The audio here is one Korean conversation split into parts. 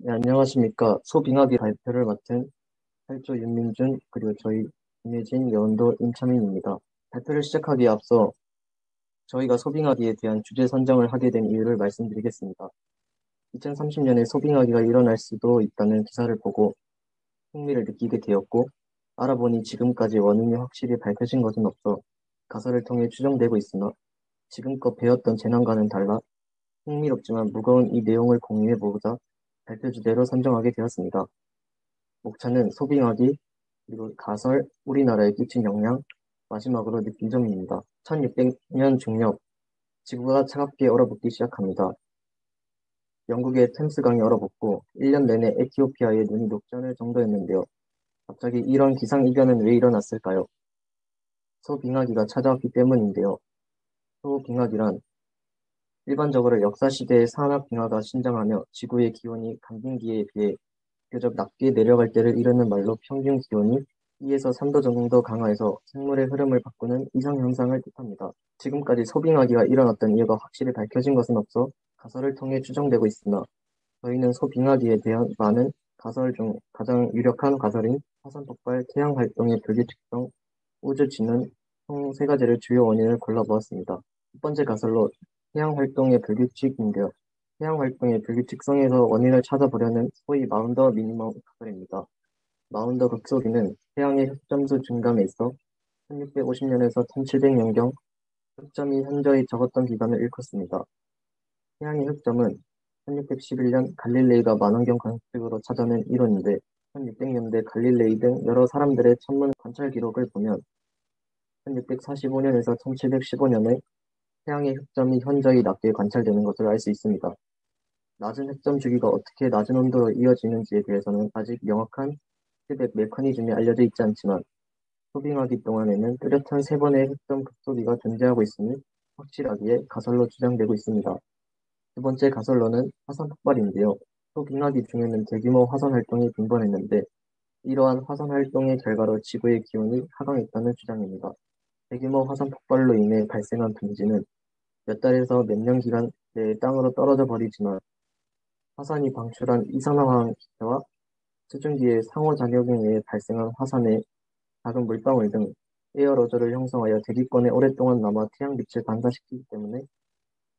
네, 안녕하십니까. 소빙하기 발표를 맡은 활조 윤민준, 그리고 저희 김혜진, 여운도 임창민입니다. 발표를 시작하기에 앞서 저희가 소빙하기에 대한 주제 선정을 하게 된 이유를 말씀드리겠습니다. 2030년에 소빙하기가 일어날 수도 있다는 기사를 보고 흥미를 느끼게 되었고, 알아보니 지금까지 원인이 확실히 밝혀진 것은 없어 가설을 통해 추정되고 있으나 지금껏 배웠던 재난과는 달라 흥미롭지만 무거운 이 내용을 공유해보고자 발표 주제로 선정하게 되었습니다. 목차는 소빙하기, 그리고 가설, 우리나라에 끼친 영향, 마지막으로 느낀 점입니다. 1600년 중엽, 지구가 차갑게 얼어붙기 시작합니다. 영국의 템스강이 얼어붙고 1년 내내 에티오피아에 눈이 녹지 않을 정도였는데요. 갑자기 이런 기상이변은 왜 일어났을까요? 소빙하기가 찾아왔기 때문인데요. 소빙하기란 일반적으로 역사시대의 산업빙하가 신장하며 지구의 기온이 강빙기에 비해 비교적 낮게 내려갈 때를 이르는 말로 평균 기온이 2에서 3도 정도 강하여서 생물의 흐름을 바꾸는 이상현상을 뜻합니다. 지금까지 소빙하기가 일어났던 이유가 확실히 밝혀진 것은 없어 가설을 통해 추정되고 있으나 저희는 소빙하기에 대한 많은 가설 중 가장 유력한 가설인 화산 폭발, 태양 활동의 불규칙성, 우주 진화 총 세 가지를 주요 원인을 골라보았습니다. 첫 번째 가설로 태양 활동의 불규칙인데요. 태양 활동의 불규칙성에서 원인을 찾아보려는 소위 마운더 미니멈 가설입니다. 마운더 극소기는 태양의 흑점수 증감에 있어 1650년에서 1700년경 흑점이 현저히 적었던 기간을 일컫습니다. 태양의 흑점은 1611년 갈릴레이가 만원경 관측으로 찾아낸 이론인데 1600년대 갈릴레이 등 여러 사람들의 천문 관찰 기록을 보면 1645년에서 1715년에 태양의 흑점이 현저히 낮게 관찰되는 것을 알 수 있습니다. 낮은 흑점 주기가 어떻게 낮은 온도로 이어지는지에 대해서는 아직 명확한 피드백 메커니즘이 알려져 있지 않지만 소빙하기 동안에는 뚜렷한 세 번의 흑점 급소비가 존재하고 있으니 확실하기에 가설로 주장되고 있습니다. 두 번째 가설로는 화산 폭발인데요. 소빙하기 중에는 대규모 화산 활동이 빈번했는데 이러한 화산 활동의 결과로 지구의 기온이 하강했다는 주장입니다. 대규모 화산 폭발로 인해 발생한 둥지는 몇 달에서 몇 년 기간 내에 땅으로 떨어져 버리지만 화산이 방출한 이산화황 기체와 수증기의 상호작용에 의해 발생한 화산의 작은 물방울 등 에어로졸을 형성하여 대기권에 오랫동안 남아 태양빛을 반사시키기 때문에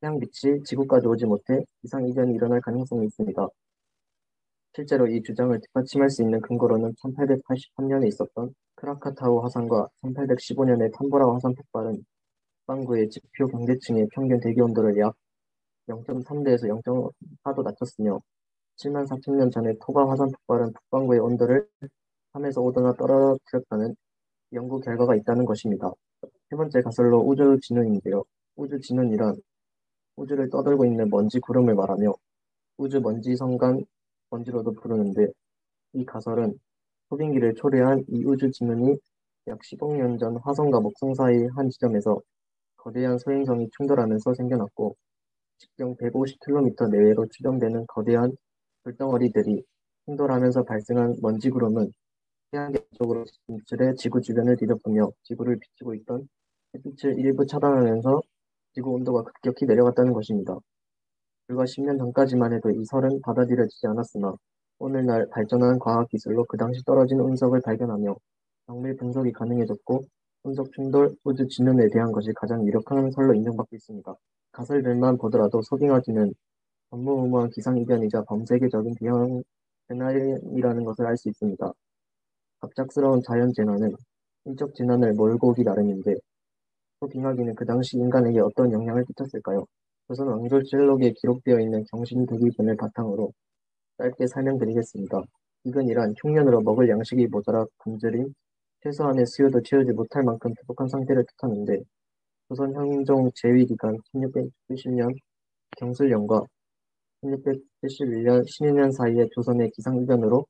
태양빛이 지구까지 오지 못해 기상이변이 일어날 가능성이 있습니다. 실제로 이 주장을 뒷받침할 수 있는 근거로는 1883년에 있었던 크라카타우 화산과 1815년의 탐보라 화산 폭발은 북반구의 지표 경계층의 평균 대기온도를 약 0.3도에서 0.4도 낮췄으며 7만 4천 년 전의 토가 화산 폭발은 북반구의 온도를 3에서 5도나 떨어뜨렸다는 연구 결과가 있다는 것입니다. 세 번째 가설로 우주 진화인데요. 우주 진화이란 우주를 떠돌고 있는 먼지 구름을 말하며 우주 먼지 성간 먼지로도 부르는데 이 가설은 소빙기를 초래한 이 우주 진화이 약 10억 년 전 화성과 목성 사이 한 지점에서 거대한 소행성이 충돌하면서 생겨났고 직경 150km 내외로 추정되는 거대한 불덩어리들이 충돌하면서 발생한 먼지 구름은 태양계 쪽으로 진출해 지구 주변을 뒤덮으며 지구를 비추고 있던 햇빛을 일부 차단하면서 지구 온도가 급격히 내려갔다는 것입니다. 불과 10년 전까지만 해도 이 설은 받아들여지지 않았으나 오늘날 발전한 과학기술로 그 당시 떨어진 운석을 발견하며 정밀 분석이 가능해졌고 운석 충돌, 우주 진원에 대한 것이 가장 유력한 설로 인정받고 있습니다. 가설들만 보더라도 소빙하기는 전무후무한 기상이변이자 범세계적인 대형 재난이라는 것을 알 수 있습니다. 갑작스러운 자연재난은 인적 재난을 몰고 오기 나름인데 소빙하기는 그 당시 인간에게 어떤 영향을 끼쳤을까요? 조선 왕조실록에 기록되어 있는 경신대기근을 바탕으로 짧게 설명드리겠습니다. 기근이란 흉년으로 먹을 양식이 모자라 굶주린 최소한의 수요도 채우지 못할 만큼 부족한 상태를 뜻하는데 조선 형종 제위기간 1670년 경술년과 1671년 신유년 사이에 조선의 기상이변으로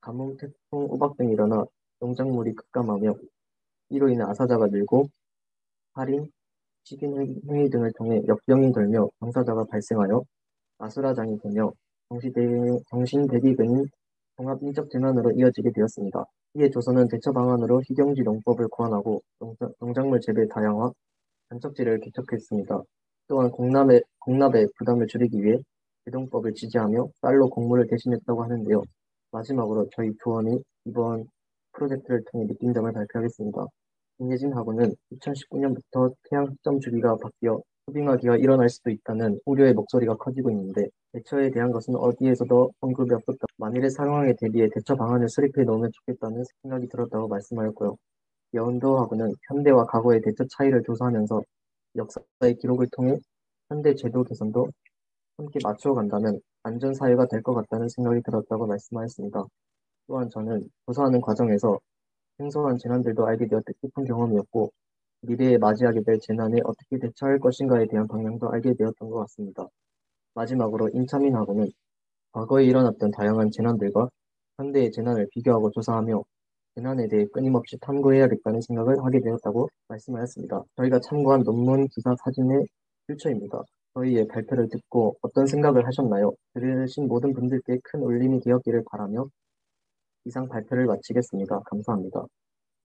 가뭄, 태풍, 우박 등이 일어나 농작물이 급감하며 이로 인해 아사자가 늘고 살인, 식인 행위 등을 통해 역병이 돌며 병사자가 발생하여 아수라장이 되며 정신대기근인 종합인적 재난으로 이어지게 되었습니다. 이에 조선은 대처 방안으로 희경지 농법을 고안하고 농작물 재배 다양화, 간척지를 개척했습니다. 또한 공납의 부담을 줄이기 위해 개동법을 지지하며 쌀로 곡물을 대신했다고 하는데요. 마지막으로 저희 조원이 이번 프로젝트를 통해 느낀 점을 발표하겠습니다. 김예진 학우는 2019년부터 태양 시점 주기가 바뀌어 초빙하기가 일어날 수도 있다는 우려의 목소리가 커지고 있는데 대처에 대한 것은 어디에서도 언급이 없었다. 만일의 상황에 대비해 대처 방안을 수립해 놓으면 좋겠다는 생각이 들었다고 말씀하였고요. 여운도 학우는 현대와 과거의 대처 차이를 조사하면서 역사의 기록을 통해 현대 제도 개선도 함께 맞추어 간다면 안전사회가 될 것 같다는 생각이 들었다고 말씀하였습니다. 또한 저는 조사하는 과정에서 생소한 재난들도 알게 되어 뜻깊은 경험이었고 미래에 맞이하게 될 재난에 어떻게 대처할 것인가에 대한 방향도 알게 되었던 것 같습니다. 마지막으로 임차민하고는 과거에 일어났던 다양한 재난들과 현대의 재난을 비교하고 조사하며 재난에 대해 끊임없이 탐구해야겠다는 생각을 하게 되었다고 말씀하였습니다. 저희가 참고한 논문, 기사, 사진의 출처입니다. 저희의 발표를 듣고 어떤 생각을 하셨나요? 들으신 모든 분들께 큰 울림이 되었기를 바라며 이상 발표를 마치겠습니다. 감사합니다.